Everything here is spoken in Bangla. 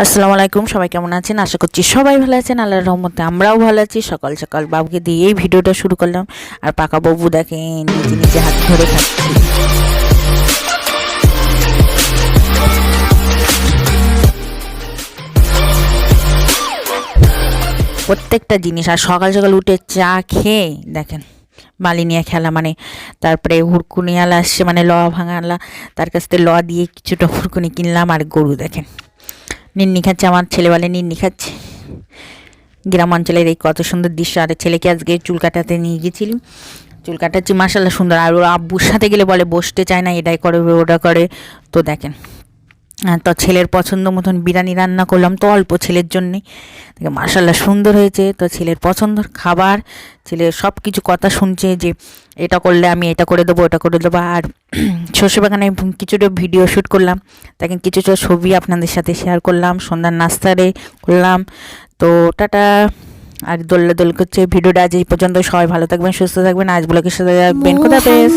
আসসালামু আলাইকুম, সবাই কেমন আছেন? আশা করছি সবাই ভালো আছেন। আল্লাহর রহমতে আমরাও ভালো আছি। সকাল সকাল বাবুকে দিয়ে এই ভিডিওটা শুরু করলাম। আর পাকা বাবু দেখেন নিজে নিজে হাত ধরে খাচ্ছে। প্রত্যেকটা জিনিস। আর সকাল সকাল উঠে চা খেয়ে দেখেন বালি নিয়ে খেলা, মানে তারপরে হুড়কুনিওয়ালা আসছে, মানে ল ভাঙালা, তার কাছ থেকে ল দিয়ে কিছুটা হুড়কুনি কিনলাম। আর গরু দেখেন নিন্নি খাচ্ছে, আমার ছেলে বলে নিন্নি খাচ্ছে। গ্রাম অঞ্চলের এই কত সুন্দর দৃশ্য। আর ছেলেকে আজকে চুল কাটাতে নিয়ে গেছিলাম, চুল কাটাচ্ছি, মাসাল্লাহ সুন্দর। আর ওর আব্বুর সাথে গেলে বলে বসতে চায় না, এটাই করে ওটা করে। তো দেখেন তো ছেলের পছন্দ মতন বিরিয়ানি রান্না করলাম, তো অল্প ছেলের জন্যে। মাশাল্লাহ সুন্দর হয়েছে। তো ছেলের পছন্দের খাবার, ছেলে সব কিছু কথা শুনছে যে এটা করলে আমি এটা করে দেবো, ওটা করে দেবো। আর শস্য বাগানে কিছুটা ভিডিও শ্যুট করলাম, দেখেন কিছুটা ছবি আপনাদের সাথে শেয়ার করলাম। সন্ধ্যার নাস্তারে করলাম। তো টাটা। আর দোল্লা দোল করছে। ভিডিওটা আজ এই পর্যন্ত। সবাই ভালো থাকবেন, সুস্থ থাকবেন। আজ ব্লগের সাথে রাখবেন। খোদা হাফেজ।